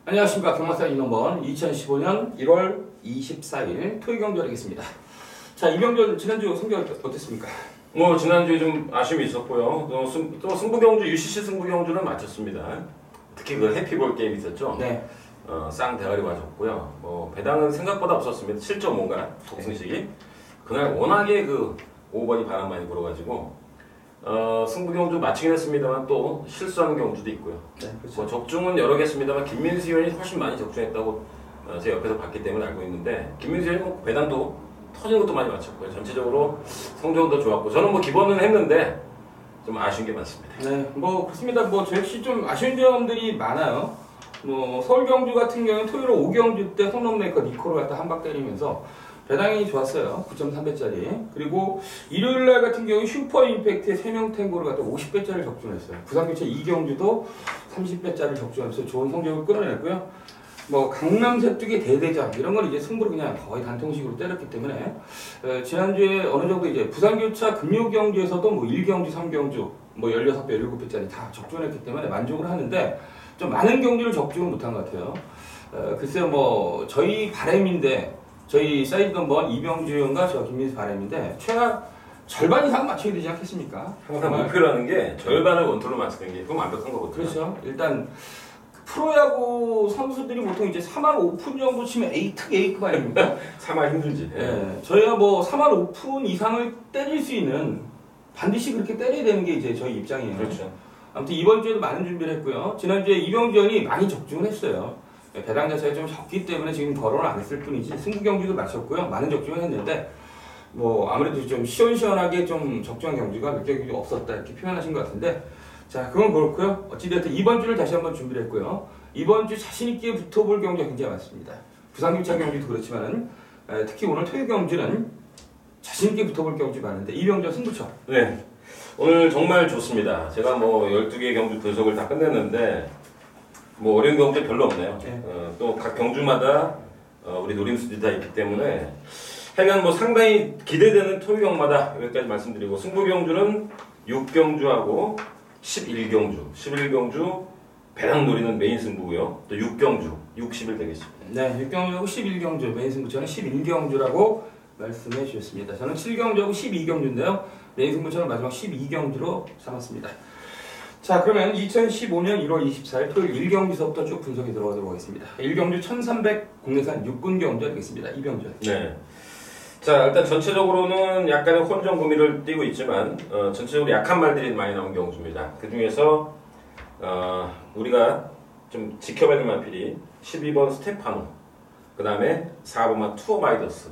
안녕하십니까. 경마사 이넘번 2015년 1월 24일 토요일 경주하겠습니다. 자, 이병전 지난주 성적 어땠습니까? 지난주에 좀 아쉬움이 있었고요. 또 승부경주, UCC 승부경주는 마쳤습니다. 특히 그 해피볼 게임 있었죠? 네. 쌍 대가리 맞았고요. 배당은 생각보다 없었습니다. 7.5인가? 독승식이. 그날 워낙에 그 5번이 바람 많이 불어가지고 승부경주 마치긴 했습니다만 또 실수하는 경주도 있고요. 네, 그렇죠. 적중은 여러 개 했습니다만 김민수 의원이 훨씬 많이 적중했다고 제 옆에서 봤기 때문에 알고 있는데, 김민수 의원이 배당도 터진 것도 많이 맞췄고요. 전체적으로 성적은 더 좋았고, 저는 기본은 했는데 좀 아쉬운 게 많습니다. 네, 그렇습니다. 저 역시 좀 아쉬운 점들이 많아요. 서울 경주 같은 경우는 토요일 5경주 때 홈런메이커 니코를 갖다 한 박 때리면서 배당이 좋았어요. 9.3배짜리. 그리고 일요일날 같은 경우 슈퍼 임팩트의 3명 탱고를 갖다 50배짜리 적중했어요. 부산교체 2경주도 30배짜리 적중하면서 좋은 성적을 끌어냈고요. 강남 셋뚝의 대대장 이런 걸 이제 승부를 그냥 거의 단통식으로 때렸기 때문에 지난주에 어느 정도 이제 부산교차 금요경주에서도 1경주, 3경주 16배, 17배짜리 다 적중했기 때문에 만족을 하는데 좀 많은 경주를 적중을 못한 것 같아요. 글쎄요, 저희 바람인데 저희 사이드 넘버 이병주 의원과 저 김민수 바람인데 최하 절반 이상 맞춰야 되지 않겠습니까? 항상 목표라는 게 절반을 원투로 맞추는 게 그건 완벽한 거거든요. 그렇죠. 일단 프로야구 선수들이 보통 이제 3할 오픈 정도 치면 A급 아닙니까? 3할 힘들지. 네. 저희가 3할 오픈 이상을 때릴 수 있는, 반드시 그렇게 때려야 되는 게 이제 저희 입장이에요. 그렇죠. 아무튼 이번 주에도 많은 준비를 했고요. 지난주에 이병주 의원이 많이 적중을 했어요. 배당 자체가 좀 적기 때문에 지금 거론을 안 했을 뿐이지 승부 경기도 마쳤고요. 많은 적중을 했는데 아무래도 좀 시원시원하게 좀 적중한 경기가 몇 경기 없었다 이렇게 표현하신 것 같은데, 자, 그건 그렇고요. 어찌됐든 이번 주를 다시 한번 준비를 했고요. 이번 주 자신있게 붙어볼 경기가 굉장히 많습니다. 부산교차 경기도 그렇지만은 특히 오늘 토요일 경주는 자신있게 붙어볼 경기 많은데 이병주 승부처. 네. 오늘 정말 좋습니다. 제가 12개의 경주 분석을 다 끝냈는데 어려운 경주 별로 없네요. 네. 또 각 경주마다 우리 노림수들이 다 있기 때문에 하여간 상당히 기대되는 토요일 경마다 여기까지 말씀드리고, 승부 경주는 6경주하고 11경주 배당 노리는 메인 승부고요. 또 6경주 60일 되겠습니다. 네, 6경주하고 11경주 메인 승부처는 11경주라고 말씀해 주셨습니다. 저는 7경주하고 12경주인데요. 메인 승부처는 마지막 12경주로 삼았습니다. 자, 그러면 2015년 1월 24일 토요일 1경주서부터 쭉 분석이 들어가도록 하겠습니다. 1경주 1300 국내산 6군 경주 하겠습니다. 이병주. 네. 자, 일단 전체적으로는 약간의 혼전 구미를 띠고 있지만 전체적으로 약한 말들이 많이 나온 경주입니다. 그 중에서 우리가 좀 지켜봐야 될 마필이 12번 스테파노, 그 다음에 4번마 투어마이더스.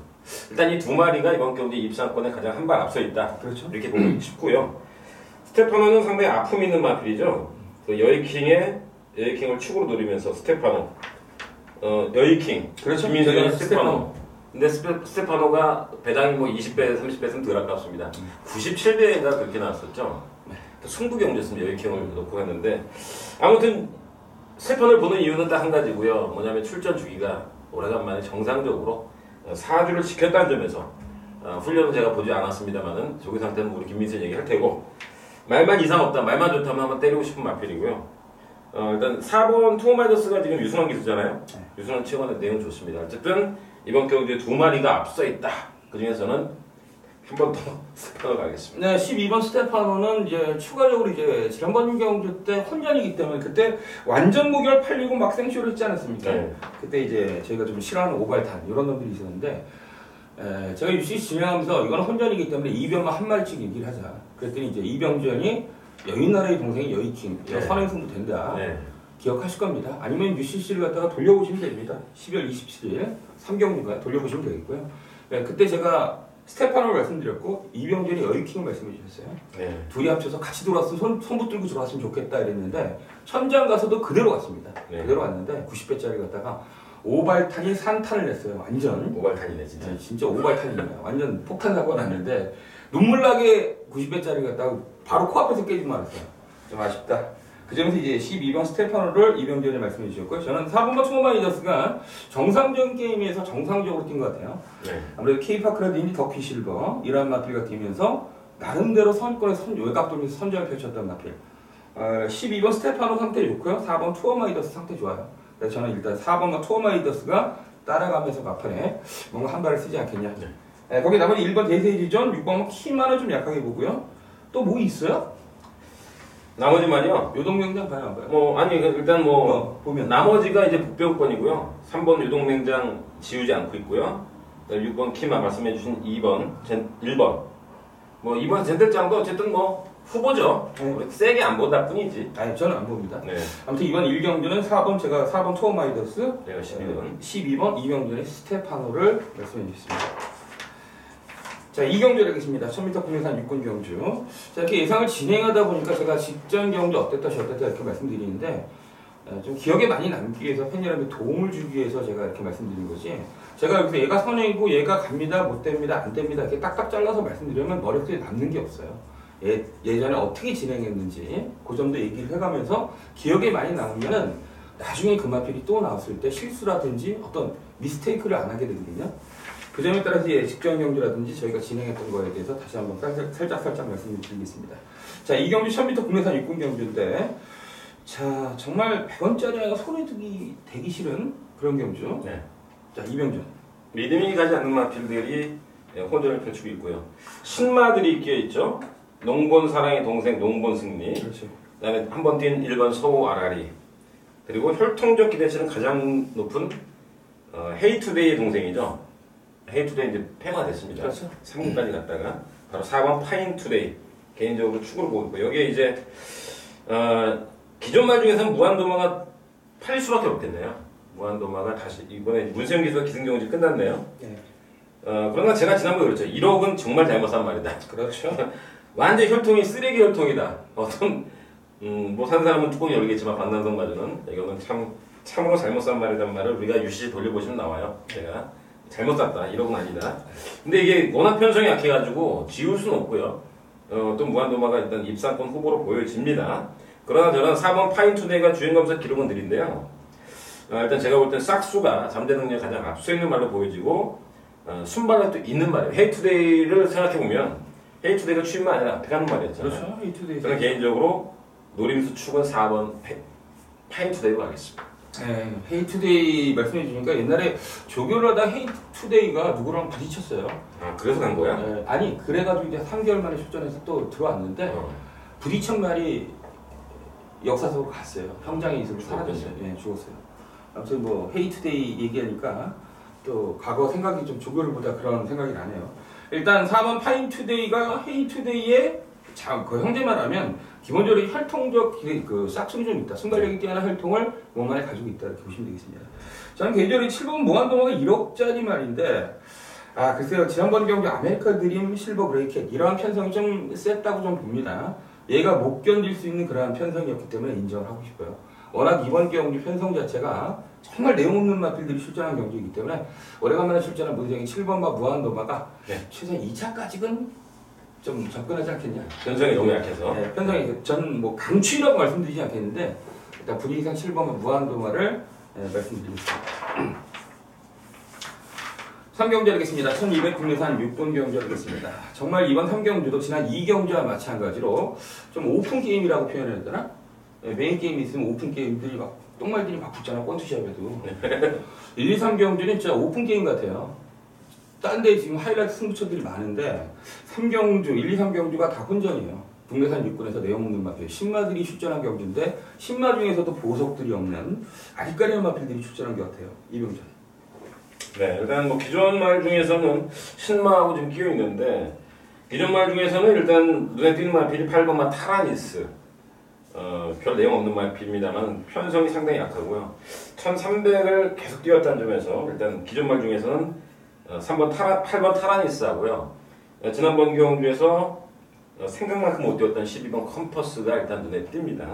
일단 이 두 마리가 이번 경기 입상권에 가장 한 발 앞서 있다. 그렇죠. 이렇게 보고 싶고요. 스테파노는 상당히 아픔 있는 마필이죠. 여의킹을 축으로 노리면서 스테파노, 여의킹, 그렇죠. 김민수는 스테파노. 근데 스테파노가 배당이 20배, 30배 쓰면 덜 아깝습니다. 97배가 그렇게 나왔었죠. 승부 경주였습니다. 여의킹을 놓고 했는데, 아무튼 스테파노를 보는 이유는 딱 한 가지고요. 뭐냐면 출전 주기가 오래간만에 정상적으로 4주를 지켰다는 점에서 훈련은 제가 보지 않았습니다만은 조기 상태는 우리 김민수 얘기할 테고, 말만 이상 없다, 말만 좋다면 한번 때리고 싶은 마필이고요. 일단 4번 투어마이더스가 지금 유승환 기수잖아요. 유승환 치고는 내용 좋습니다. 어쨌든 이번 경기에 두 마리가 앞서 있다. 그 중에서는 한 번 더 스테파노 가겠습니다. 네, 12번 스테파노는 이제 추가적으로 이제 지난번 경주 때 혼전이기 때문에 그때 완전 무결 팔리고 막 생쇼를 했지 않았습니까? 네. 그때 이제 저희가 좀 싫어하는 오발탄 이런 놈들이 있었는데, 제가 UCC 진행하면서 이건 혼전이기 때문에 이병만 한 마리씩 얘기를 하자. 그랬더니 이제 이병주연이 여인나라의 동생이 여의킹, 네. 선행승부 된다. 네. 기억하실 겁니다. 아니면 UCC를 갖다가 돌려보시면 됩니다. 12월 27일 3경주가 돌려보시면 되겠고요. 그때 제가 스테파노를 말씀드렸고 이병준이 여의킹을 말씀해 주셨어요. 네. 둘이 합쳐서 같이 돌아왔으면 손 붙들고 들어왔으면 좋겠다 이랬는데 천장 가서도 그대로 갔습니다. 네. 그대로 왔는데 90배짜리 갖다가 오발탄이 산탄을 냈어요. 완전. 오발탄이네 진짜. 네, 진짜 오발탄이네요. 완전 폭탄 사고가 났는데 눈물나게 90배짜리 갖다가 바로 코앞에서 깨지고 말았어요. 좀 아쉽다. 그 점에서 이제 12번 스테파노를 이병준이 말씀해 주셨고요. 저는 4번과 투어마이더스가 정상적인 게임에서 정상적으로 뛴 것 같아요. 네. 아무래도 K파크라든지 더키실버 이런 마필과 뛰면서 나름대로 선권에 외곽 돌면서 선전을 펼쳤던 마필. 12번 스테파노 상태 좋고요. 4번 투어마이더스 상태 좋아요. 그래서 저는 일단 4번과 투어마이더스가 따라가면서 막판에 뭔가 한 발을 쓰지 않겠냐. 네, 거기 나머지 1번 대세지전, 6번은 키만은 좀 약하게 보고요. 또 뭐 있어요? 나머지 말이요. 요동명장 봐요, 안 봐요? 뭐 아니 일단 뭐 보면 나머지가 이제 북배우권이고요. 3번 유동맹장 지우지 않고 있고요. 6번 키만 말씀해주신 2번, 1번. 뭐 2번 젠틀장도 어쨌든 뭐 후보죠. 우리 세게 안 보다 뿐이지. 아니 저는 안 봅니다. 네. 아무튼 이번 1경주는 4번 제가 4번 투어마이더스, 내가 12번. 12번 이경주의 스테파노를 말씀해 주셨습니다. 자, 2경주 하겠습니다. 1000m 국내산 육군 경주. 자, 이렇게 예상을 진행하다 보니까 제가 직전 경주 어땠다 저땠다 이렇게 말씀드리는데 좀 기억에 많이 남기 위해서 팬 여러분께 도움을 주기 위해서 제가 이렇게 말씀드린 거지. 제가 여기서 얘가 선행이고 얘가 갑니다, 못 됩니다, 안 됩니다 이렇게 딱딱 잘라서 말씀드리면 머릿속에 남는 게 없어요. 예전에 어떻게 진행했는지 그 점도 얘기를 해가면서 기억에 많이 남으면은 나중에 그 마필이 또 나왔을 때 실수라든지 어떤 미스테이크를 안 하게 되거든요. 그 점에 따라서 직전 경주라든지 저희가 진행했던 거에 대해서 다시 한번 살짝 말씀을 드리겠습니다. 자, 이 경주 1000m 국내산 육군 경주인데 자, 정말 100원짜리 손에 대기 싫은 그런 경주. 네. 자, 이병준. 믿음이 가지 않는 마필들이 혼전을 펼치고 있고요. 신마들이 끼어있죠. 농본 사랑의 동생 농본 승리. 그렇죠. 그다음에 한 번 뛴 1번 서우 아라리. 그리고 혈통적 기대치는 가장 높은 헤이투데이의 동생이죠. 헤이투데이 이제 폐마됐습니다. 그렇죠. 3군까지 갔다가 바로 4번 파인투데이 개인적으로 축으로 보고 있고 여기에 이제 기존 말 중에서는 무한도마가 팔릴 수밖에 없겠네요. 무한도마가 다시 이번에 문세영 기수가 기승전결이 끝났네요. 네. 그러나 제가 지난번에 그랬죠. 1억은 정말 잘못 산 말이다. 그렇죠. 완전 혈통이 쓰레기 혈통이다. 어떤 뭐 산 사람은 뚜껑이 열리겠지만 박남동 가주는 이거는 참으로 잘못 산 말이란 말을 우리가 UCC 돌려보시면 나와요. 제가 잘못 샀다. 1억은 아니다. 근데 이게 워낙 편성이 약해가지고 지울 수는 없고요. 또 무한도마가 일단 입상권 후보로 보여집니다. 그러나 저는 4번 파인투데이가 주행검사 기록은 느린데요. 일단 제가 볼 땐 싹수가 잠재 능력이 가장 앞서 있는 말로 보여지고 순발력도 있는 말이에요. 헤이투데이를 생각해보면 헤이투데이가 추임만 아니라 앞에 가는 말이었잖아요. 그렇죠. 헤이투데이. 저는 개인적으로 노림수 축은 4번 파인투데이로 가겠습니다. 네, 헤이투데이 말씀해 주니까 옛날에 조교를 하다 헤이투데이가 누구랑 부딪혔어요. 아 그래서 간 거야? 네, 아니 그래가지고 이제 3개월 만에 출전해서 또 들어왔는데 부딪힌 말이 역사 속으로 갔어요. 형장에 있어서 사라졌어요. 네, 죽었어요. 아무튼 뭐 헤이투데이 얘기하니까 또 과거 생각이 좀 조교를 보다 그런 생각이 나네요. 일단 4번 파인투데이가 헤이투데이의 그 형제만 하면 기본적으로 혈통적 그 싹수이 좀 있다. 순발력이 뛰어난 혈통을 몸 안에 가지고 있다. 이렇게 보시면 되겠습니다. 저는 개인적으로 7번 무한도마가 1억짜리 말인데 글쎄요. 지난번 경기 아메리카 드림 실버 브레이켓 이러한 편성이 좀 셌다고 좀 봅니다. 얘가 못 견딜 수 있는 그러한 편성이었기 때문에 인정을 하고 싶어요. 워낙 이번 경기 편성 자체가 정말 내용 없는 마필들이 출전한 경기이기 때문에 오래간만에 출전한 무대장인 7번과 무한도마가 최소한 2차까지는 좀 접근하지 않겠냐. 편성이 너무 약해서. 네, 편성이 저는 뭐 강추라고 말씀드리지 않겠는데 일단 분위기상 7번과 무한도마를 말씀드리겠습니다. 3경주 하겠습니다. 1200 국내산 6분 경주 하겠습니다. 정말 이번 3경주도 지난 2경주와 마찬가지로 좀 오픈 게임이라고 표현해야 되나? 메인 게임이 있으면 오픈 게임들이 막 똥말들이 막 붙잖아. 권투시합에도 1, 2, 3경주는 진짜 오픈 게임 같아요. 딴 데 지금 하이라이트 승부처들이 많은데 3경주, 1, 2, 3경주가 다 혼전이에요. 국내산 육군에서 내용 없는 마필 신마들이 출전한 경주인데 신마 중에서도 보석들이 없는 아리까리한 마필들이 출전한 것 같아요. 이병전. 네, 일단 뭐 기존 말 중에서는 신마하고 좀 끼어 있는데 기존 말 중에서는 일단 눈에 띄는 마필이 8번마 타라니스. 별 내용 없는 마필입니다만 편성이 상당히 약하고요. 1300을 계속 뛰었다는 점에서 일단 기존 말 중에서는 8번 타라니스하고요. 지난번 경주에서 생각만큼 못 뛰었던 12번 컴퍼스가 일단 눈에 띕니다.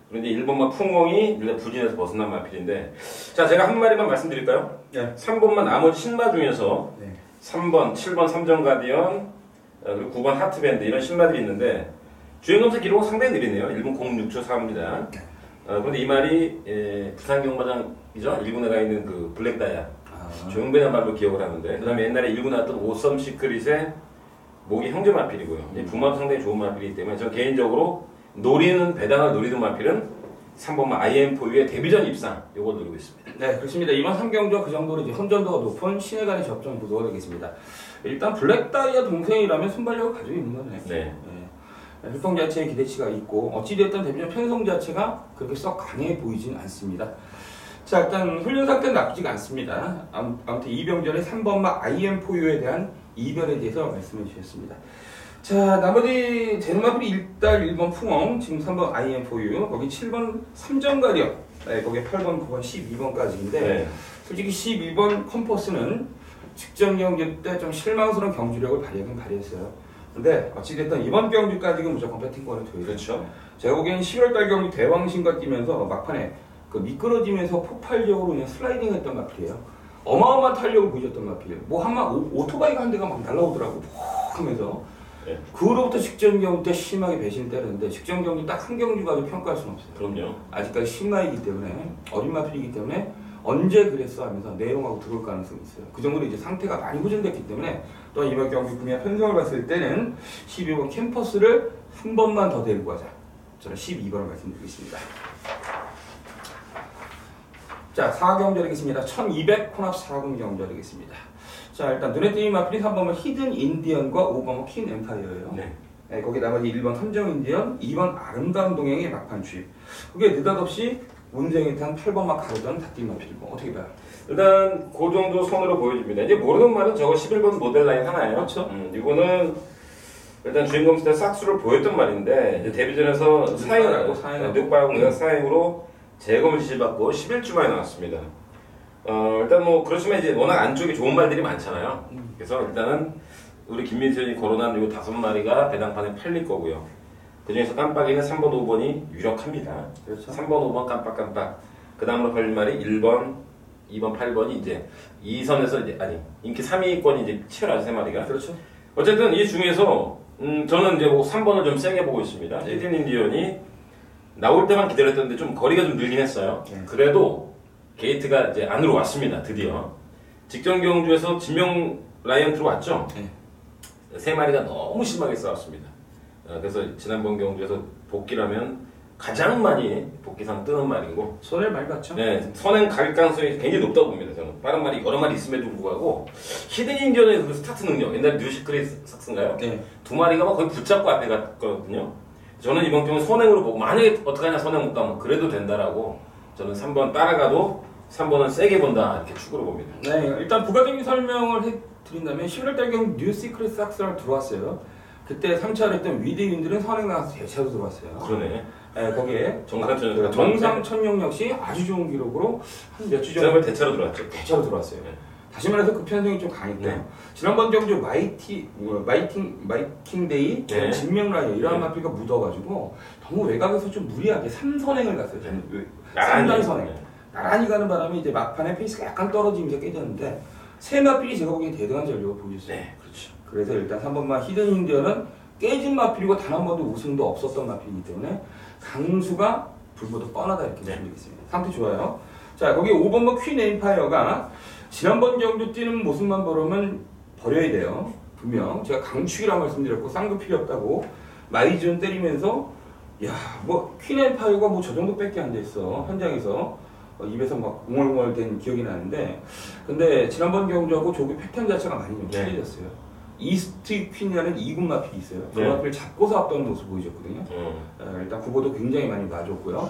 그런데 1번만 풍공이 일단 부진에서 벗어난 마필인데 자 제가 한 마리만 말씀드릴까요? 네. 3번만 나머지 신마 중에서 네. 3번, 7번 삼정 가디언 그리고 9번 하트밴드 이런 신마들이 있는데 주행검사 기록은 상당히 느리네요. 1분 06초 4입니다. 그런데 이 말이 부산 경마장이죠. 1군에 가 있는 그 블랙다이아 조용배란 말로 기억을 하는데 그 다음에 옛날에 1군 나왔던 오썸 시크릿의 목이 형제 마필이고요. 부마도 상당히 좋은 마필이기 때문에 저는 개인적으로 배당을 노리는 마필은 3번마 IM4U의 데뷔전 입상 요걸 누르고 있습니다. 네, 그렇습니다. 이번 3경주와 그 정도로 이제 선전도가 높은 신의 간의 접전 구도가 되겠습니다. 일단 블랙다이아 동생이라면 순발력을 가지고 있는 거네. 네. 활동 자체에 기대치가 있고 어찌됐든 데뷔전 편성 자체가 그렇게 썩 강해 보이진 않습니다. 자, 일단 훈련 상태는 나쁘지가 않습니다. 아무튼 이병전의 3번마 IM4U에 대한 이별에 대해서 말씀해 주셨습니다. 자, 나머지 제노마필이 1번 풍엉, 지금 3번 IM4U, 거기 7번 3점 가력, 네, 거기 8번, 9번, 12번까지인데 네. 솔직히 12번 컴퍼스는 직전 경기 때 좀 실망스러운 경주력을 발휘했어요. 근데 어찌됐든 이번 경주까지는 무조건 배팅권을 둬야 돼요. 그렇죠. 제가 보기엔 11월달 경기 대왕신과 뛰면서 막판에 그 미끄러지면서 폭발력으로 그냥 슬라이딩 했던 마필이에요. 어마어마한 탄력을 보여줬던 마필이에요. 뭐 오토바이가 한 대가 막 날라오더라고. 푹 하면서. 네. 그 후로부터 직전 경기 때 심하게 배신을 때렸는데 직전 경기 딱 한 경주 가지고 평가할 수는 없어요. 그럼요. 아직까지 신마이기 때문에 어린 마필이기 때문에 언제 그랬어 하면서 내용하고 들어올 가능성이 있어요. 그 정도로 이제 상태가 많이 후진됐기 때문에 또 이번 경기 구미와 편성을 봤을 때는 12번 캠퍼스를 한 번만 더 데리고 가자. 저는 12번을 말씀드리겠습니다. 자, 4경절이겠습니다. 1200 혼합 4금 경절이겠습니다. 자, 일단 눈에 띄는 마필이 3번은 히든 인디언과 5번은 퀸 엠파이어예요. 네, 거기 나머지 1번 탐정 인디언, 2번 아름다운 동행의 막판 주입. 그게 느닷없이 운생에 탄 8번막 가르던 다띠 마필이고 어떻게 봐요? 일단 그 정도 선으로 보여줍니다. 이제 모르는 말은 저거 11번 모델 라인 하나예요. 그렇죠. 이거는 일단 주인공 스타 싹수를 보였던 말인데 이제 데뷔전에서 사행하고 늑발하고 사행으로 재검을 지시받고 11주 만에 나왔습니다. 일단 뭐 그렇지만 이제 워낙 안쪽에 좋은 말들이 많잖아요. 그래서 일단은 우리 김민선이 거론한 요 5마리가 배당판에 팔릴 거고요. 그 중에서 깜빡이는 3번, 5번이 유력합니다. 그렇죠. 3번, 5번 깜빡깜빡. 그 다음으로 걸릴 말이 1번, 2번, 8번이 이제 2선에서 이제 아니 인기 3위권이 이제 치열하죠 3마리가. 그렇죠. 어쨌든 이 중에서 저는 이제 뭐 3번을 좀 세게 보고 있습니다. 히든 인디언이 나올 때만 기다렸던데 좀 거리가 좀 늘긴 했어요. 그래도 게이트가 이제 안으로 왔습니다. 드디어 직전 경주에서 진명 라이언 들어왔죠. 세 마리가 너무 심하게 싸웠습니다. 그래서 지난번 경주에서 복귀라면 가장 많이 복귀상 뜨는 말이고 손해를 많이 봤죠. 네, 선행 갈 가능성이 굉장히 높다고 봅니다. 저는 빠른 말이 여러 마리 있음에도 불구하고 히든 인디언의 그 스타트 능력 옛날 뉴시크릿 삭스인가요? 네. 두 마리가 막 거의 붙잡고 앞에 갔거든요. 저는 이번 경우 선행으로 보고 만약에 어떡하냐 선행 못 가면 그래도 된다라고 저는 3번 따라가도 3번은 세게 본다 이렇게 축으로 봅니다. 네, 일단 부가적인 설명을 해드린다면 11월달 경기 뉴시크릿 삭스랑 들어왔어요. 그때 3차를 했던 위드윈들은 선행 나가서 대차로 들어왔어요. 그러네. 네, 거기에 정상천용 역시 아주 좋은 기록으로 한 몇 주 지난번 전에 대차로 들어왔죠. 대차로 들어왔어요. 네. 다시 말해서 그 편성이 좀 강했고요. 네. 지난번 경주 마이킹데이 네. 진명라이어 이러한 네. 마필가 묻어가지고 너무 외곽에서 좀 무리하게 3선행을 갔어요. 네. 3단 선행. 나란히 가는 바람에 이제 막판에 페이스가 약간 떨어지면서 깨졌는데 세 마필이 제가 보기엔 대등한 전력을 보여줬어요. 네, 그렇죠. 그래서 일단 3번만 히든 인디언은 깨진 마필이고 단 한 번도 우승도 없었던 마필이기 때문에 강수가 불보듯 뻔하다 이렇게 보시면 되겠습니다. 상태 좋아요. 자, 거기 5번만 퀸 엠파이어가 지난번 경주 뛰는 모습만 보려면 버려야 돼요. 분명 제가 강축이라고 말씀드렸고 쌍도 필요 없다고 마이존 때리면서 야, 뭐 퀸 엠파이어가 뭐 저 정도밖에 안 됐어 현장에서 입에서 막 웅얼웅얼 된 기억이 나는데 근데 지난번 경주하고 조기 패턴 자체가 많이 좀 틀려졌어요. 이스트 퀸이라는 2군 마필이 있어요. 그 마필을 잡고서 앞도는 모습 보여줬거든요. 일단 구보도 굉장히 많이 놔줬고요.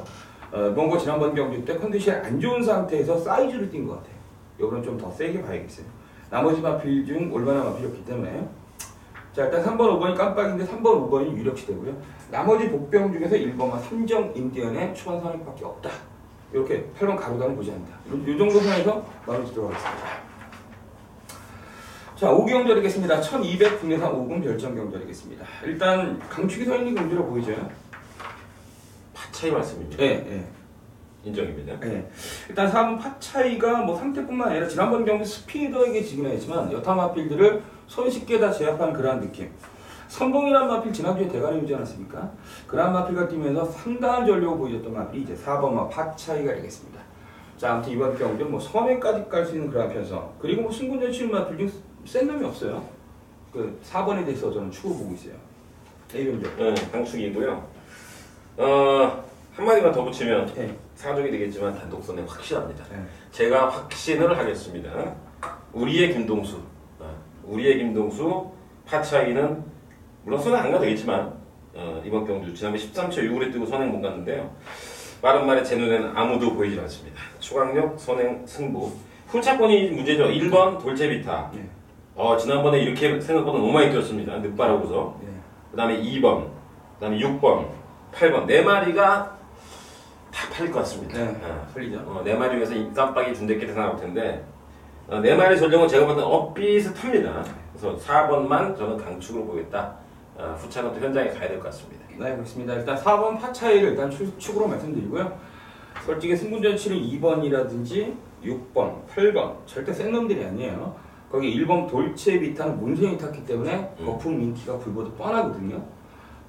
뭔가 지난번 경주 때 컨디션이 안 좋은 상태에서 사이즈를 띈 것 같아요. 이거는 좀 더 세게 봐야겠어요. 나머지 마필 중 올바른 마필이었기 때문에 자, 일단 3번, 5번이 깜빡인데 3번, 5번이 유력시되고요. 나머지 복병 중에서 1번과 삼정 인디언의 초반 선행밖에 없다. 이렇게 8번 가로단을 보지 않는다. 이 정도 선에서 마무리 들어가겠습니다. 자, 5경절이겠습니다. 1200 국내산 5군 별정경절이겠습니다. 일단 강축이 서 있는 경주로 보이죠? 파차이 말씀입니다. 네, 네. 인정입니다. 네. 일단 3번 파차이가 뭐 상태뿐만 아니라 지난번 경기 스피더에게 지긴 했지만 여타 마필들을 손쉽게 다 제압한 그러한 느낌. 선봉이란 마필 지난주에 대가리 오지 않았습니까? 그러한 마필과 뛰면서 상당한 전력을 보여줬던 마필이 이제 4번 파차이가 되겠습니다. 자, 아무튼 이번 경기 뭐 선행까지 갈 수 있는 그러한 편성. 그리고 뭐 신군전 치는 마필 중 센 놈이 없어요. 그 4번에 대해서 저는 축으로 보고 있어요. A병적. 네, 강축이고요. 한마디만 더 붙이면 네. 사족이 되겠지만 단독선에 확실합니다. 네. 제가 확신을 하겠습니다. 우리의 김동수, 우리의 김동수 파차이는 물론 선행 안 가도 되겠지만 이번 경주 지난번 13초 6으로 뛰고 선행 못 갔는데요. 빠른 말에 제 눈에는 아무도 보이질 않습니다. 초강력 선행 승부. 후차권이 문제죠. 1번 돌체비타. 네. 지난번에 이렇게 생각보다 너무 많이 뛰었습니다. 늦바라고서. 네. 그 다음에 2번, 그 다음에 6번, 8번. 네 마리가 다 팔릴 것 같습니다. 네. 풀리죠. 네 마리 중에서 깜빡이 준대끼리 생각할 텐데 네 마리 전령은 제가 봤을 때 엇비슷합니다. 그래서 4번만 저는 강축으로 보겠다. 후차는 또 현장에 가야 될 것 같습니다. 네, 그렇습니다. 일단 4번 파차이를 일단 축으로 말씀드리고요. 솔직히 승부전 치는 2번이라든지 6번, 8번 절대 센 놈들이 아니에요. 거기 1번 돌체비타는 문세영이 탔기 때문에 거품 인기가 불보듯 뻔하거든요.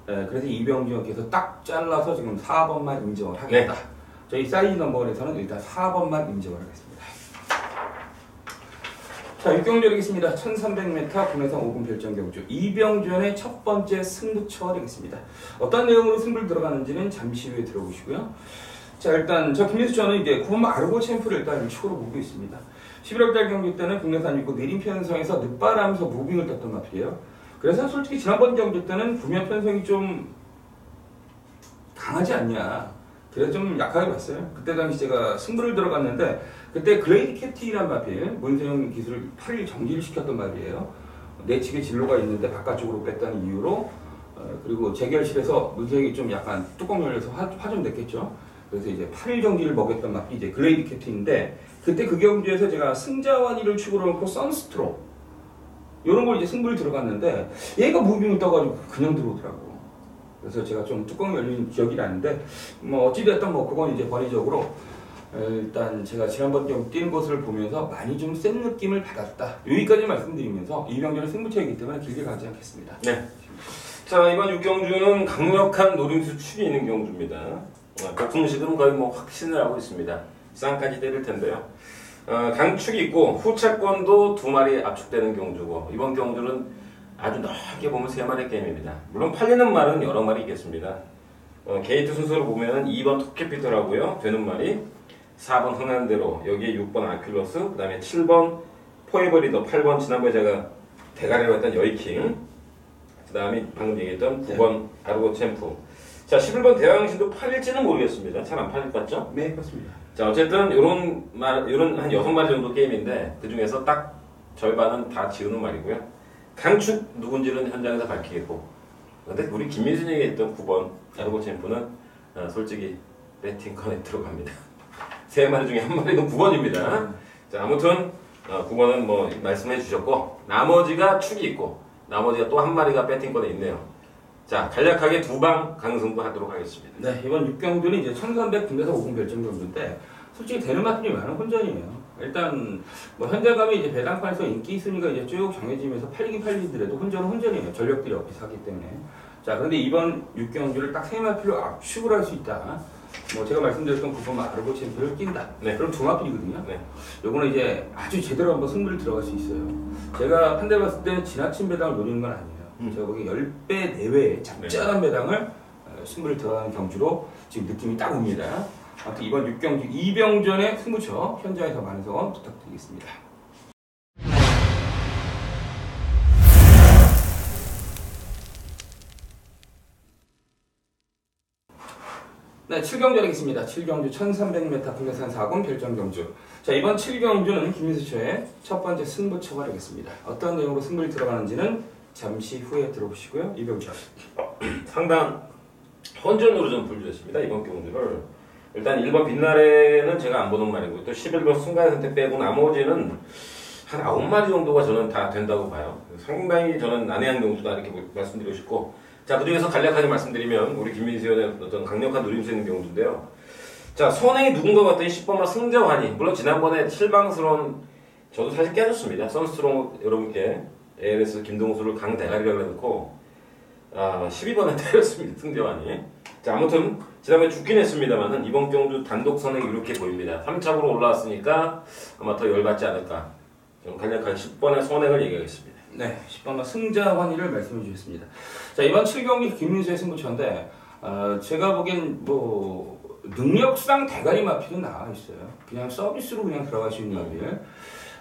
네, 그래서 이병준께서 딱 잘라서 지금 4번만 인정을 하겠다. 네. 저희 사이즈 넘버에서는 일단 4번만 인정을 하겠습니다. 자, 6경주 되겠습니다. 1300m 국내산 5분 별정 경주 이병준의 첫 번째 승부처가 되겠습니다. 어떤 내용으로 승부를 들어가는지는 잠시 후에 들어보시고요. 자, 일단 저 김민수 저는 이제 9번 아르고 챔프를 일단 축으로 보고 있습니다. 11월달 경기 때는 국내산 6구 내림 편성에서 늦바람에서 무빙을 떴던 마필이에요. 그래서 솔직히 지난번 경기 때는 구면 편성이 좀 강하지 않냐. 그래서 좀 약하게 봤어요. 그때 당시 제가 승부를 들어갔는데 그때 글레이드 캡틴이란 마필 문세영 기술을 8일 정지를 시켰던 말이에요. 내측에 진로가 있는데 바깥쪽으로 뺐다는 이유로 그리고 재결실에서 문세영이 좀 약간 뚜껑 열려서 화좀 냈겠죠. 그래서 이제 8일 정지를 먹였던 마필이 이제 글레이드 캡틴인데 그때 그 경주에서 제가 승자완이를 축으로 놓고 선스트로 이런 걸 이제 승부를 들어갔는데 얘가 무빙을 떠가지고 그냥 들어오더라고. 그래서 제가 좀 뚜껑 열린 기억이 나는데 뭐 어찌됐든 뭐 그건 이제 권위적으로 일단 제가 지난번 경 뛰는 것을 보면서 많이 좀 센 느낌을 받았다. 여기까지 말씀드리면서 이병준의 승부처이기 때문에 길게 가지 않겠습니다. 네. 자, 이번 6경주는 강력한 노림수 축이 있는 경주입니다. 복풍식은 거의 뭐 확신을 하고 있습니다. 쌍까지 때릴 텐데요. 강축이 있고 후차권도 2마리 압축되는 경주고 이번 경주는 아주 넓게 보면 3마리 게임입니다. 물론 팔리는 말은 여러 마리 있겠습니다. 게이트 순서로 보면 2번 토캐피터라고요. 되는 말이 4번 흥한대로 여기에 6번 아큘러스 그 다음에 7번 포에버리더 8번 지난번에 제가 대가리로 했던 여이킹 그 다음에 방금 얘기했던 9번 아르고 챔프 자 11번 대왕신도 팔릴지는 모르겠습니다. 잘 안 팔릴 것 같죠? 네, 그렇습니다. 자 어쨌든 요런 한 6마리 정도 게임인데 그 중에서 딱 절반은 다 지우는 말이고요. 강축 누군지는 현장에서 밝히겠고 근데 우리 김민순이 얘기했던 9번 아르고 챔프는 솔직히 배팅컨에 들어갑니다. 3마리 중에 1마리는 9번입니다. 자 아무튼 9번은 뭐 말씀해 주셨고 나머지가 축이 있고 나머지가 또 1마리가 배팅권에 있네요. 자 간략하게 2방 강승부 하도록 하겠습니다. 네, 이번 6경주는 이제 1300 국내산 5분 결정 경주인데 솔직히 되는 마필이 많은 혼전이에요. 일단 뭐 현재감이 이제 배당판에서 인기 순위가 이제 쭉 정해지면서 팔리긴 팔리더라도 혼전은 혼전이에요. 전력들이 엇비슷하기 때문에. 자, 그런데 이번 6경주를 딱 3마필로 압축을 할 수 있다. 뭐 제가 말씀드렸던 9번 아르고 챔프를 낀다. 네. 그럼 2마필이거든요. 네. 요거는 이제 아주 제대로 한번 승부를 들어갈 수 있어요. 제가 판단해봤을 때는 지나친 배당을 노리는 건 아니에요. 제가 보기엔 10배 내외의 짭짤한 배당을 승부를 들어가는 경주로 지금 느낌이 딱 옵니다. 아무튼 이번 6경주 이병준의 승부처 현장에서 많은 성원 부탁드리겠습니다. 네, 7경주 하겠습니다. 7경주 1300m 국내산 4군 별정경주. 자, 이번 7경주는 김민수처의 첫 번째 승부처가 되겠습니다. 어떤 내용으로 승부를 들어가는지는 잠시 후에 들어보시고요. 이병주. 상당 혼전으로 좀 분류했습니다. 이번 경주를. 일단 1번 빛나래는 제가 안 보는 말이고 또 11번 순간의 선택 빼고 나머지는 한 9마리 정도가 저는 다 된다고 봐요. 상당히 저는 난해한 경주다 이렇게 말씀드리고 싶고 자, 그 중에서 간략하게 말씀드리면 우리 김민수의 어떤 강력한 노림수 있는 경주인데요. 자, 선행이 누군가 봤더니 10번만 승자환이 물론 지난번에 실망스러운 저도 사실 깨졌습니다. 선스트롱 여러분께 ALS 김동수를 강대가리라고 해놓고 12번에 때렸습니다. 승자환이. 자, 아무튼 지난번에 죽긴 했습니다만은 이번 경주 단독 선행이 이렇게 보입니다. 3차로 올라왔으니까 아마 더 열받지 않을까. 좀 간략한 10번의 선행을 얘기하겠습니다. 네, 10번만 승자환희를 말씀해 주셨습니다. 자, 이번 7경기 김민수의 승부처인데 제가 보기엔 뭐 능력상 대가리 마필은 나와 있어요. 그냥 서비스로 그냥 들어갈 수 있는 마필.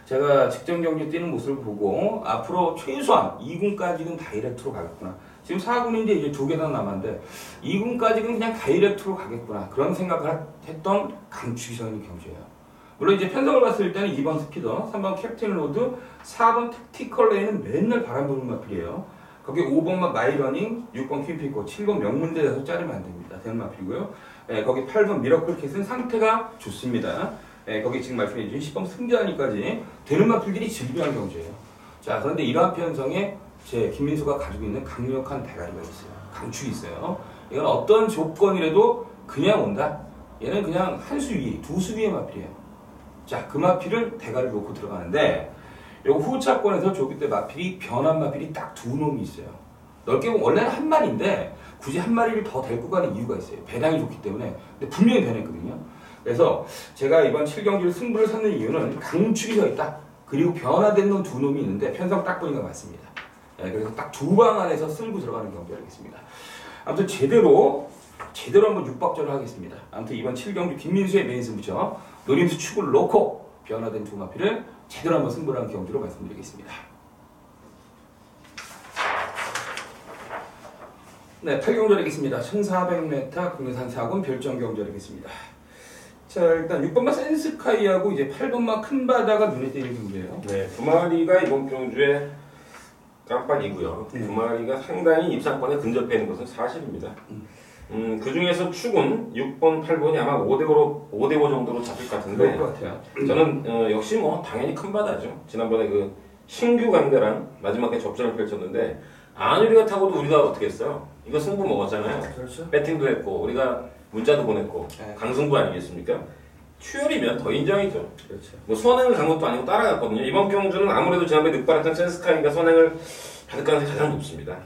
제가 직전 경기 뛰는 모습을 보고 앞으로 최소한 2군까지는 다이렉트로 가겠구나. 지금 4군인데 이제 2개나 남았는데 2군까지는 그냥 다이렉트로 가겠구나. 그런 생각을 했던 강추기성의 경주예요. 물론 이제 편성을 봤을 때는 2번 스피더, 3번 캡틴 로드, 4번 택티컬 레이는 맨날 바람 부는 마필이에요. 거기 5번만 마이러닝, 6번 퀸피코, 7번 명문대에서 자르면 안 됩니다. 되는 마필이고요. 거기 8번 미러클캣은 상태가 좋습니다. 거기 지금 말씀해 주신 10번 승자니까지 되는 마필들이 질비한 경주예요. 자, 그런데 이러한 편성에 제 김민수가 가지고 있는 강력한 대가리가 있어요. 강축이 있어요. 이건 어떤 조건이라도 그냥 온다. 얘는 그냥 한 수 위, 두 수 위의 마필이에요. 자, 그 마필을 대가리를 놓고 들어가는데 요 후차권에서 조기 때 마필이 변한 마필이 딱 두 놈이 있어요. 넓게 보면 원래는 한 마리인데 굳이 한 마리를 더 데리고 가는 이유가 있어요. 배당이 좋기 때문에. 근데 분명히 변했거든요. 그래서 제가 이번 7경기를 승부를 샀는 이유는 강축이 서 있다. 그리고 변화된 놈 두 놈이 있는데 편성 딱 보니까 맞습니다. 그래서 딱 두 방 안에서 쓸고 들어가는 경기를 하겠습니다. 아무튼 제대로 한번 육박전을 하겠습니다. 아무튼 이번 7경기 김민수의 메인 승부처 노림수 축을 놓고 변화된 두 마필을 제대로 한번 승부를 하는 경기로 말씀드리겠습니다. 네, 8경절이겠습니다. 1400m 국내산 4군 별정 경절이겠습니다. 자, 일단 6번마 센스카이하고 이제 8번마 큰 바다가 눈에 띄는 경기예요. 네, 두 마리가 이번 경주에 깜빡이고요. 두 마리가 상당히 입상권에 근접해 있는 것은 사실입니다. 그 중에서 축은 6번, 8번이 아마 5대5 정도로 잡힐 것 같은데, 그럴 것 같아요. 저는 역시 뭐 당연히 큰 바다죠. 지난번에 그 신규 강대랑 마지막에 접전을 펼쳤는데 안유리가 타고도 우리가 어떻게 했어요? 이거 승부 먹었잖아요. 그렇죠. 배팅도 했고 우리가 문자도 보냈고 네. 강승부 아니겠습니까? 추열이면 더 인정이죠. 그렇죠. 뭐 선행을 간 것도 아니고 따라갔거든요. 이번 경주는 아무래도 지난번에 늑발했던 센스카이가 선행을 받을 가능성이 가장 높습니다.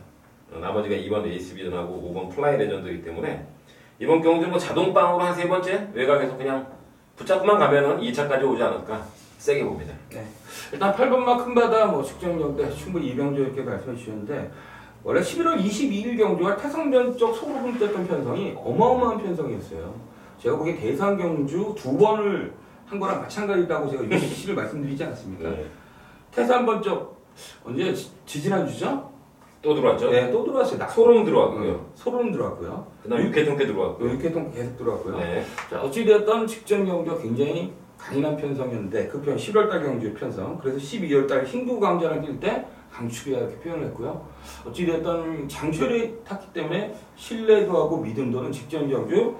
나머지가 2번 레이스 비전하고 5번 플라이 레전드이기 때문에 이번 경주는 뭐 자동빵으로 한 세 번째 외곽에서 그냥 붙잡고만 가면은 2차까지 오지 않을까 세게 봅니다. 네. 일단 8번마 큰 바다 뭐 측정력 때 충분히 이병조 이렇게 말씀해 주셨는데 원래 11월 22일 경주가 태성변적 소로금 떴던 편성이 어마어마한 편성이었어요. 제가 거기 대상 경주 2번을 한 거랑 마찬가지다고 제가 이번 시를 말씀드리지 않았습니까? 네. 태산번적 언제 지지난주죠? 또 들어왔죠? 네, 또 들어왔어요. 소름 들어왔고요. 소름 들어왔고요. 그다음 육회통께 들어왔고요. 육회통 계속 들어왔고요. 네. 자, 어찌되었던 직전 경주가 굉장히 강인한 편성이었는데 그 편 11월달 경주의 편성. 그래서 12월달 흰구 강자랑 뛸 때 강축이야 이렇게 표현을 했고요. 어찌되었던 장철이 탔기 때문에 신뢰도 하고 믿음도는 직전 경주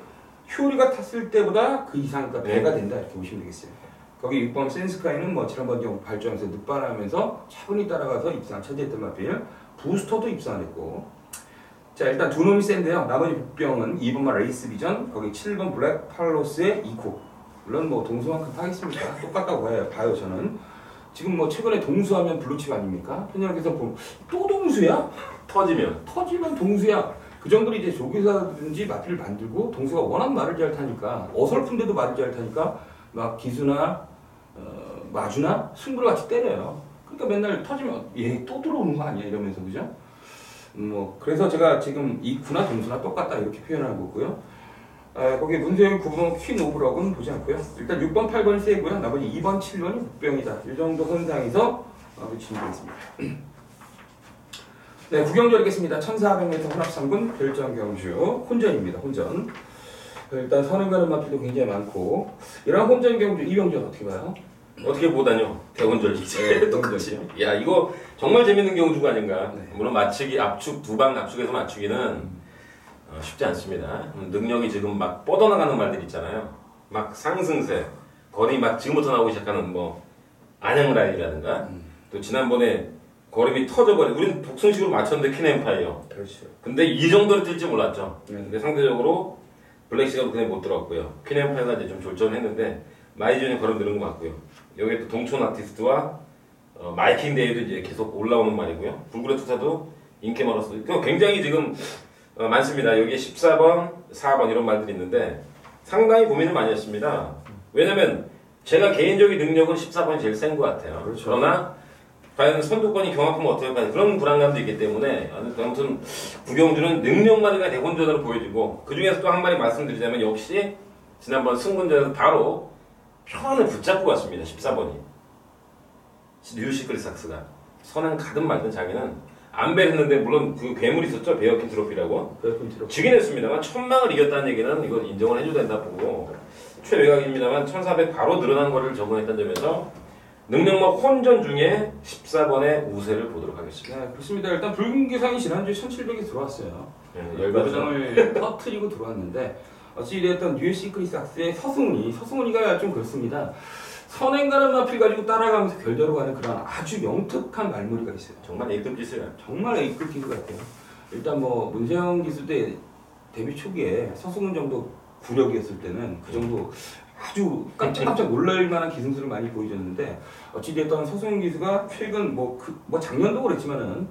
효리가 탔을 때보다 그 이상 그러니까 배가 된다 이렇게 보시면 되겠어요. 거기 6번 센스카이는 뭐 지난번 경우 발전에서 늑발하면서 차분히 따라가서 입상 차지했던 마필. 부스터도 입상했고. 자, 일단 두 놈이 센데요. 나머지 복병은 2번만 레이스 비전, 거기 7번 블랙 팔로스의 이코. 물론 뭐 동수만큼 타겠습니까? 똑같다고 봐요 저는. 지금 뭐 최근에 동수하면 블루칩 아닙니까? 현역에서 보면 또 동수야? 터지면 동수야. 그 정도로 이제 조교사든지 마필을 만들고 동수가 워낙 말을 잘 타니까 어설픈데도 말을 잘 타니까 막 기수나 마주나 승부를 같이 때려요. 그러니까 맨날 터지면 얘 또 들어오는 거 아니야 이러면서 그죠? 뭐 그래서 제가 지금 이구나 동수나 똑같다 이렇게 표현하고 있고요. 거기 문세영 9번 퀸 오브럭은 보지 않고요. 일단 6번 8번 세고요. 나머지 2번 7번이 목병이다. 이 정도 선상에서 마치면 되겠습니다. 네, 구경절이겠습니다. 1400m 혼합 3군 별정 경주 혼전입니다. 혼전. 일단 선행 가는 마필도 굉장히 많고 이런 혼전 경주 이병전 어떻게 봐요? 어떻게 보다뇨? 대혼절이지. 네, 똑같이. 야, 이거 정말 재밌는 경주가 아닌가. 네. 물론 맞추기, 압축, 두 방 압축에서 맞추기는 쉽지 않습니다. 능력이 지금 막 뻗어나가는 말들 있잖아요. 막 상승세, 거리 막 지금부터 나오기 시작하는 뭐 안양라인이라든가 또 지난번에 거리비 터져버린 우리는 복승식으로 맞췄는데 퀸엠파이어. 그렇죠. 근데 이 정도로 뛸지 몰랐죠. 네. 근데 상대적으로 블랙시가 그냥 못 들어갔고요. 퀸엠파이어가 이제 좀 졸전했는데 마이존이 걸음 느는 것 같고요. 여기에 또 동촌 아티스트와 마이킹 데이도 이제 계속 올라오는 말이고요. 불굴의 투사도 인케마로스. 굉장히 지금 많습니다. 여기에 14번, 4번 이런 말들이 있는데 상당히 고민을 많이 했습니다. 왜냐면 제가 개인적인 능력은 14번이 제일 센 것 같아요. 그렇죠. 그러나 과연 선두권이 경합하면 어떨까 그런 불안감도 있기 때문에 아무튼 구경주는 능력만이가 대본전으로 보여지고 그 중에서 또 한 마디 말씀드리자면 역시 지난번 승분전에서 바로 편을 붙잡고 갔습니다. 14번이. 뉴 시크릿삭스가. 선행 가든 말든 자기는 안배를 했는데 물론 그 괴물이 있었죠. 베어킨 트로피라고. 지긴 했습니다만 천막을 이겼다는 얘기는 이건 인정을 해줘야 된다 보고 최외곽입니다만 1400 바로 늘어난 거를 적응했다는 점에서 능력막 혼전 중에 14번의 우세를 보도록 하겠습니다. 네, 그렇습니다. 일단 붉은 기상이 지난주에 1700이 들어왔어요. 네, 열과장을 터트리고 들어왔는데 어찌됐든 뉴 시크릿삭스의 서승훈이가 좀 그렇습니다. 선행 가는 마필 가지고 따라가면서 결대로 가는 그런 아주 영특한 말머리가 있어요. 정말 A급 기술이야. 정말 A급 기술 같아요. 일단 뭐 문세영 기수 때 데뷔 초기에 서승훈 정도 구력이었을 때는 그 정도 아주 깜짝깜짝 놀랄 만한 기승술을 많이 보여줬는데 어찌됐든 서승훈 기수가 최근 뭐 작년도 그랬지만은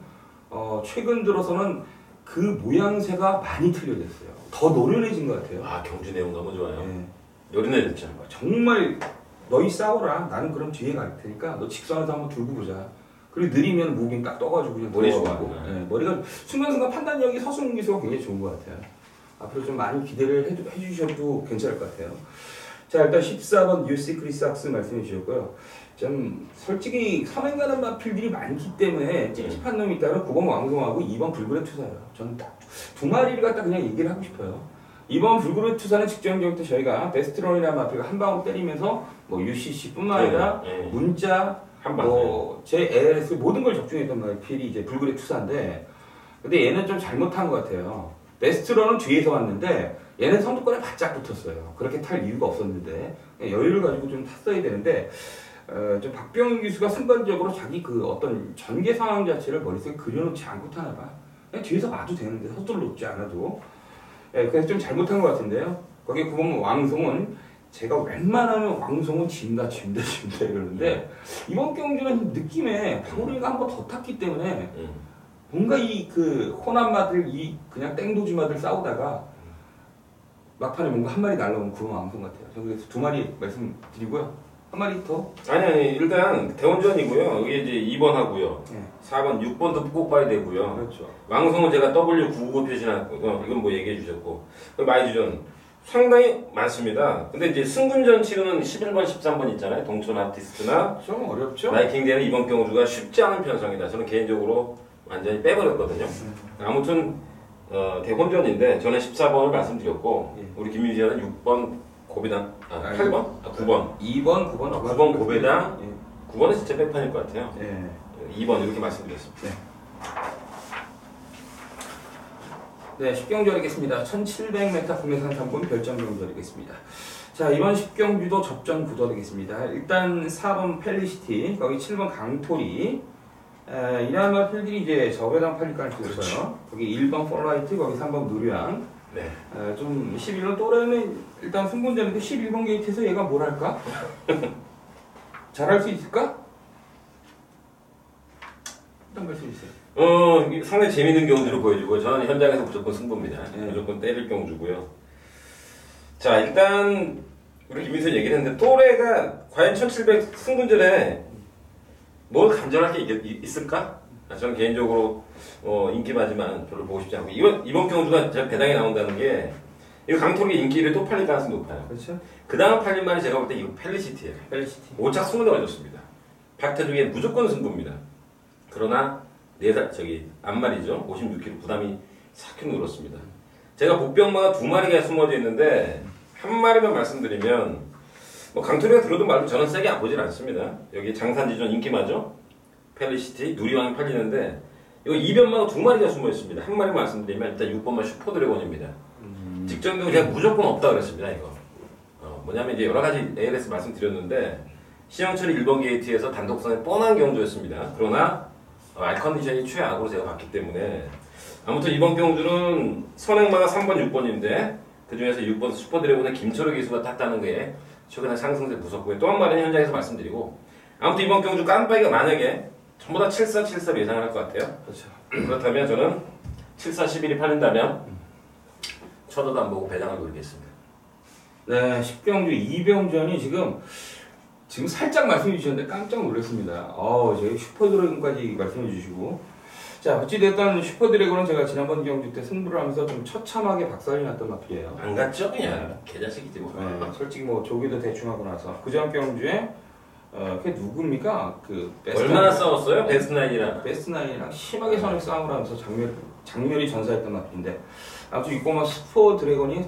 최근 들어서는 그 모양새가 많이 틀려졌어요. 더 노련해진 것 같아요. 아 경주 내용 너무 좋아요. 네. 요린해졌죠. 정말 너희 싸워라. 나는 그럼 뒤에 갈 테니까 너 직선에서 한번 들고 보자. 그리고 느리면 무빙 딱 떠가지고 그냥 머리 들어가고. 네, 머리가 순간순간 판단력이 서승훈 기수가 굉장히 좋은 것 같아요. 앞으로 좀 많이 기대를 해주셔도 괜찮을 것 같아요. 자 일단 14번 뉴 시크릿삭스 말씀해 주셨고요. 좀 솔직히 선행 가는 마필들이 많기 때문에 찝찝한 놈이 있다면 9번 왕성하고 2번 불굴의 투사예요. 저는 딱 두 마리를 갖다 그냥 얘기를 하고 싶어요. 2번 불굴의 투사는 직전 경기 때 저희가 베스트런이라는 마필과 한 방울 때리면서 뭐 UCC뿐만 아니라 문자 뭐제 ALS 모든 걸 적중했던 마필이 이제 불굴의 투사인데 근데 얘는 좀 잘못한 것 같아요. 베스트런은 뒤에서 왔는데 얘는 선두권에 바짝 붙었어요. 그렇게 탈 이유가 없었는데 여유를 가지고 좀 탔어야 되는데 좀 박병윤 기수가 순간적으로 자기 그 어떤 전개 상황 자체를 머릿속에 그려놓지 않고 타나 봐. 그냥 뒤에서 와도 되는데 속도를 놓지 않아도 그래서 좀 잘못한 것 같은데요. 거기에 9번 왕송은 제가 웬만하면 왕송은 진다 이러는데 이번 경기는 느낌에 박오리가 한 번 더 탔기 때문에 뭔가 이 그 호남마들 이 그냥 땡도지마들 싸우다가 막판에 뭔가 한 마리 날라오는 그런 왕송 같아요. 저 그래서 두 마리 말씀드리고요. 한 마리 더? 아니 일단 대원전이고요. 여기 이제 2번 하고요. 네. 4번 6번도 꼭 봐야 되고요. 그렇죠. 왕성은 제가 W99 표시해놨고 이건 뭐 얘기해 주셨고 마이주전 상당히 많습니다. 근데 이제 승군전 치르는 11번 13번 있잖아요. 동촌 아티스트나 좀 어렵죠? 나이킹 대는 이번 경주가 쉽지 않은 편성이다. 저는 개인적으로 완전히 빼버렸거든요. 아무튼 대혼전인데 저는 14번을 말씀드렸고 우리 김유지아는 6번 고배당 8번? 9번 2번, 9번 9번 고배당 9번은 진짜 백판일 것 같아요. 2번 이렇게 말씀드렸습니다. 네, 10경주 하겠습니다. 1700m 국내산 3분 별점 경주 하겠습니다. 자, 이번 10경주도 접전 구도 되겠습니다. 일단 4번 펠리시티, 거기 7번 강토리, 이런 마필들이 이제 저배당 팔릴 가능성이 있어요. 거기 1번 폴라이트, 거기 3번 누리왕. 네. 좀 11번 또래는 일단 승분전인데 11번 게이트에서 얘가 뭘 할까? 잘할 수 있을까? 일단 말씀 주세요. 상당히 재밌는 경주를 보여주고 저는 현장에서 무조건 승부입니다. 무조건 때릴 경주고요. 자 일단 우리 김민선 얘기를 했는데 또래가 과연 1700 승분전에 뭘 간절할 게 있을까? 저는 개인적으로 인기 많지만 별로 보고 싶지 않고 이번 경주가 제가 배당에 나온다는 게 이거 강토리 인기를 또 팔릴 가능성이 높아요. 그렇죠. 그 다음 팔린 말이 제가 볼 때 이거 펠리시티예요. 펠리시티. 5차 20대가 좋습니다. 박태중의 무조건 승부입니다. 그러나 앞말이죠. 56kg 부담이 4kg 늘었습니다. 제가 복병마가 2마리가 숨어져 있는데 한 마리만 말씀드리면 뭐 강토리가 들어도 말고 저는 세게 안 보질 않습니다. 여기 장산지존 인기마죠. 펠리시티, 누리왕이 팔리는데 이거 이변마가 2마리가 숨어 있습니다. 한 마리 말씀드리면 일단 6번마 슈퍼드래곤입니다. 직전경 제가 무조건 없다 그랬습니다. 이거 뭐냐면 이제 여러 가지 ALS 말씀드렸는데 시영철이 1번 게이트에서 단독선에 뻔한 경주였습니다. 그러나 알컨디션이 최악으로 제가 봤기 때문에 아무튼 이번 경주는 선행마가 3번, 6번인데 그 중에서 6번 슈퍼드래곤의 김철호 기수가 탔다는 게 최근에 상승세 무섭고요. 또 한 마리는 현장에서 말씀드리고 아무튼 이번 경주 깜빡이가 만약에 전부 다 74, 74 예상을 할 것 같아요. 그렇죠. 그렇다면 저는 74, 11이 팔린다면 쳐다도 안 보고 배당을 노리겠습니다. 네, 10경주 이병전이 지금 살짝 말씀해 주셨는데 깜짝 놀랐습니다. 제가 슈퍼드래곤까지 말씀해 주시고 자, 어찌됐든 슈퍼드래곤은 제가 지난번 경주 때 승부를 하면서 좀 처참하게 박살이 났던 마필이에요. 안 갔죠 그냥 개자식이지 뭐. 네, 솔직히 뭐 조기도 대충 하고 나서 그전 경주에 그게 누굽니까? 그 얼마나 싸웠어요? 베스트나인이랑. 베스트나인이랑 심하게 선을 싸움을 하면서 장렬히 전사했던 마필인데 아무튼 이꼬마 슈퍼드래곤이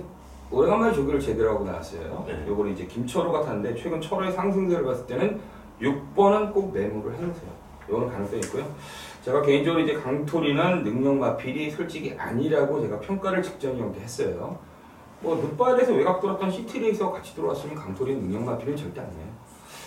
오래간만에 조기를 제대로 하고 나왔어요. 네. 요거는 이제 김철호가 탔는데 최근 철호의 상승세를 봤을 때는 6번은 꼭 매물을 해놓으세요. 요거는 가능성이 있고요. 제가 개인적으로 이제 강토리는 능력 마필이 솔직히 아니라고 제가 평가를 직전 경기 했어요. 뭐 늦발에서 외곽 돌았던 시티레이서 같이 들어왔으면 강토리는 능력 마필은 절대 아니에요.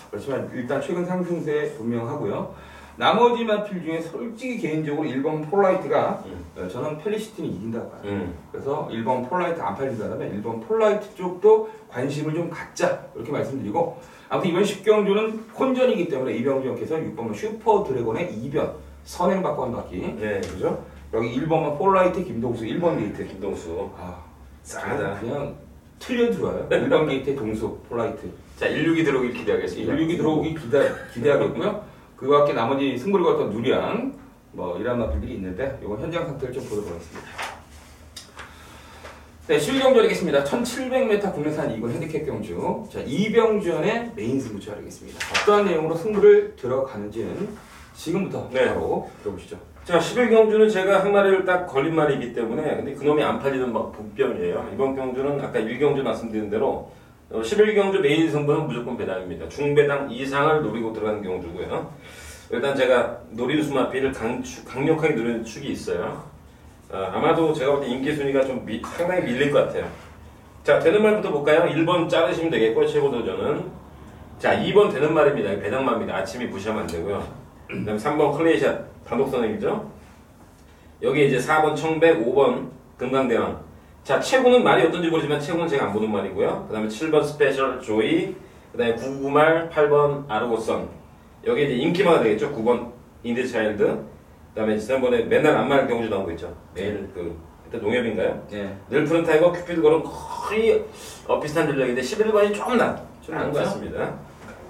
그렇지만 일단 최근 상승세 분명하고요. 나머지 마필 중에 솔직히 개인적으로 1번 폴라이트가 저는 펠리시티는 이긴다고 봐요. 그래서 1번 폴라이트 안 팔린다면 1번 폴라이트 쪽도 관심을 좀 갖자 이렇게 말씀드리고 아무튼 이번 10경주는 혼전이기 때문에 이병주님께서 6번은 슈퍼 드래곤의 2변 선행받고 한 바퀴. 네. 그죠? 여기 1번은 폴라이트 김동수 1번 게이트. 김동수. 아, 싸다. 그냥 틀려 들어와요. 1번 게이트의 동수 폴라이트. 자 162 들어오길 기대하겠습니다. 162 들어오기 기대하겠고요. 그와 함께 나머지 승부를 걸었던 누리안 뭐 이런 마필들이 있는데 이건 현장 상태를 좀 보도록 하겠습니다. 네, 11경주 하겠습니다. 1700m 국내산 2군 핸디캡 경주. 자, 이병주연의 메인 승부처 하겠습니다. 어떠한 내용으로 승부를 들어가는지는 지금부터 네. 바로 들어보시죠. 자 11경주는 제가 한 마리를 딱 걸린 말이기 때문에 근데 그놈이 안 팔리는 막 복병이에요. 이번 경주는 아까 1경주 말씀드린 대로 11경주 메인 승부는 무조건 배당입니다. 중배당 이상을 노리고 들어가는 경주고요. 일단 제가 노린 수마피를 강력하게 노리는 축이 있어요. 아마도 제가 볼 때 인기 순위가 좀 상당히 밀릴 것 같아요. 자 되는 말부터 볼까요? 1번 자르시면 되겠고 최고 도전은 자 2번 되는 말입니다. 배당마입니다. 아침에 무시하면 안 되고요. 그 다음에 3번 클레이샷 단독 선행이죠. 여기 이제 4번 청백, 5번 금강대왕. 자 최고는 말이 어떤지 모르지만 최고는 제가 안 보는 말이고요. 그 다음에 7번 스페셜 조이, 그 다음에 9구말, 8번 아르고선. 여기 이제 인기마가 되겠죠. 9번 인디차일드. 그 다음에 지난번에 맨날 안말 경주 나온 거 있죠. 매일 그때 농협인가요? 네. 늘푸른 타이거, 큐피드 걸은 거의 비슷한 전략인데 11번이 조금 나은 것 같습니다.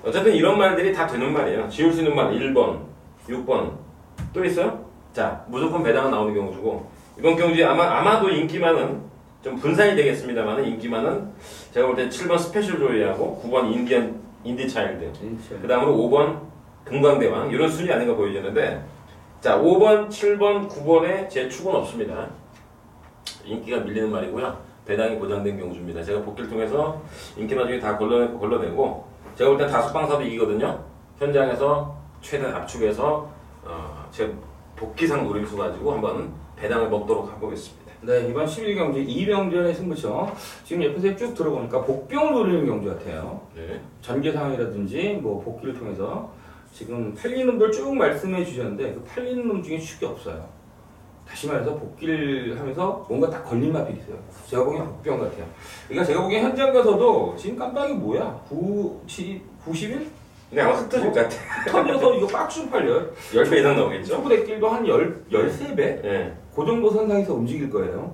어쨌든 이런 말들이 다 되는 말이에요. 지울 수 있는 말 1번, 6번 또 있어요? 자 무조건 배당은 나오는 경우주고 이번 경주에 아마도 인기만은 좀 분산이 되겠습니다만 인기만은 제가 볼 때 7번 스페셜 조이하고 9번 인디 차일드 그 다음으로 5번 금강대왕 이런 순위 아닌가 보여지는데 자 5번, 7번, 9번에 제 축은 없습니다. 인기가 밀리는 말이고요. 배당이 보장된 경주입니다. 제가 복귀를 통해서 인기 나중에 다 걸러내고 제가 볼 땐 다수방사도 이기거든요. 현장에서 최대한 압축해서 제 복귀상 노림수 가지고 한번 배당을 먹도록 해보겠습니다. 네, 이번 11경주 이병주의 승부처 지금 옆에서 쭉 들어보니까 복병을 노리는 경주 같아요. 네. 전개 상황이라든지 뭐 복귀를 통해서 지금 팔리는 놈들 쭉 말씀해 주셨는데 그 팔리는 놈 중에 축이 없어요. 다시 말해서 복귀를 하면서 뭔가 딱 걸린 마필이 있어요. 제가 보기엔 복병 같아요. 그러니까 제가 보기엔 현장 가서도 지금 깜빡이 뭐야? 91? 근데 아마 흩어질 것 같아. 터져서 이거 박스 팔려요. 10배 이상 나오겠죠? 초보대길도 한 13배? 네. 그 정도 선상에서 움직일 거예요.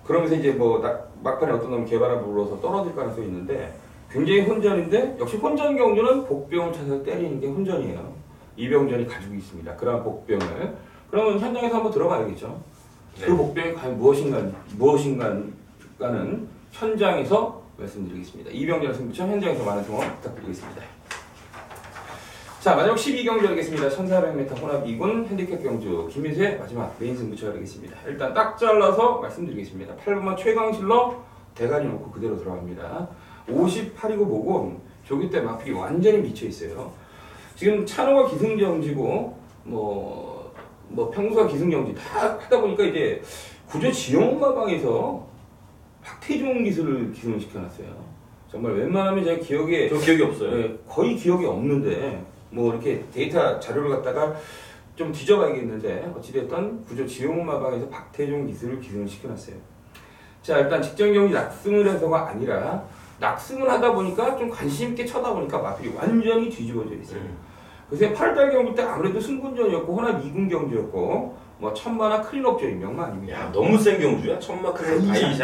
그러면서 이제 뭐 막판에 어떤 놈 개발을 불러서 떨어질 가능성이 있는데 굉장히 혼전인데 역시 혼전 경주는 복병을 찾아서 때리는 게 혼전이에요. 이병전이 가지고 있습니다. 그런 복병을. 그러면 현장에서 한번 들어가야겠죠. 네. 그 복병이 과연 무엇인가는 현장에서 말씀드리겠습니다. 이병전 승부처 현장에서 많은 성원 부탁드리겠습니다. 자 마지막 12경주 하겠습니다. 1400m 혼합 2군 핸디캡 경주 김민수의 마지막 메인 승부처 하겠습니다. 일단 딱 잘라서 말씀드리겠습니다. 8번만 최강실러 대가리 놓고 그대로 들어갑니다. 58이고 뭐고 조기 때 마필이 완전히 미쳐있어요. 지금 찬호가 기승정지고 뭐 평소가 기승정지 다 하다 보니까 이제 구조 지형마방에서 박태종 기술을 기승을 시켜놨어요. 정말 웬만하면 제가 기억에 저 기억이 없어요. 네, 거의 기억이 없는데 뭐 이렇게 데이터 자료를 갖다가 좀 뒤져봐야겠는데 어찌됐든 구조 지형마방에서 박태종 기술을 기승을 시켜놨어요. 자 일단 직전 경기 낙승을 해서가 아니라 낙승을 하다 보니까 좀 관심 있게 쳐다보니까 마필이 완전히 뒤집어져 있어요. 그래서 8달 경기 때 아무래도 승군전이었고 혼합 2군 경주였고 뭐 천마나 클린업전이 명만 아닙니다. 야 너무 센 경주야. 천마크는 다이샨.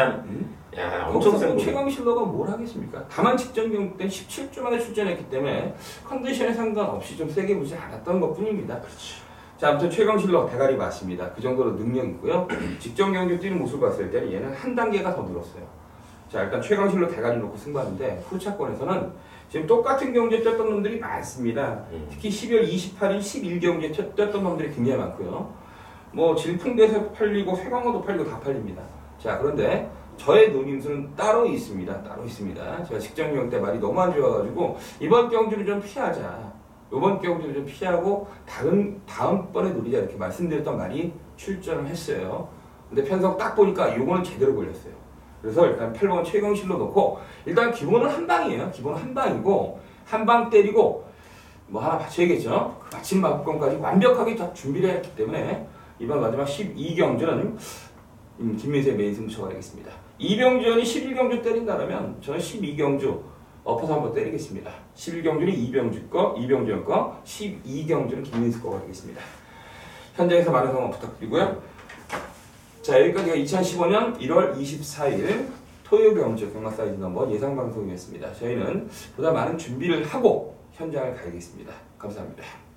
야 엄청 센 경주. 최강실러가 뭘 하겠습니까? 다만 직전 경기 때 17주 만에 출전했기 때문에 컨디션에 상관없이 좀 세게 보지 않았던 것 뿐입니다. 그렇지. 자, 아무튼 최강실로 대가리 맞습니다. 그 정도로 능력 있고요. 직전 경기 뛰는 모습을 봤을 때는 얘는 한 단계가 더 늘었어요. 자, 일단 최강실로 대가리 놓고 승부하는데 프로차권에서는 지금 똑같은 경기에 뛰었던 놈들이 많습니다. 특히 12월 28일 11경기에 뛰었던 놈들이 굉장히 많고요. 뭐 질풍대에서 팔리고 쇠광어도 팔리고 다 팔립니다. 자, 그런데 저의 노림수는 따로 있습니다. 따로 있습니다. 제가 직전 경기 때 말이 너무 안 좋아가지고 이번 경주를 좀 피하자. 이번 경주를 좀 피하고 다음번에 노리자 이렇게 말씀드렸던 말이 출전을 했어요. 근데 편성 딱 보니까 요거는 제대로 걸렸어요. 그래서 일단 8번 최강실로 놓고 일단 기본은 한 방이에요. 기본은 한 방이고 한 방 때리고 뭐 하나 받쳐야겠죠. 그 받침 막건까지 완벽하게 다 준비를 했기 때문에 이번 마지막 12경주는 김민수의 메인 승부처가 되겠습니다. 이병준이 11경주 때린다면 저는 12경주 엎어서 한번 때리겠습니다. 11경주는 이병준 거, 이병준 거, 12경주는 김민수 거가 되겠습니다. 현장에서 많은 성원 부탁드리고요. 자, 여기까지가 2015년 1월 24일 토요 경주 경마 사이즈 넘버 예상 방송이었습니다. 저희는 보다 많은 준비를 하고 현장을 가야겠습니다. 감사합니다.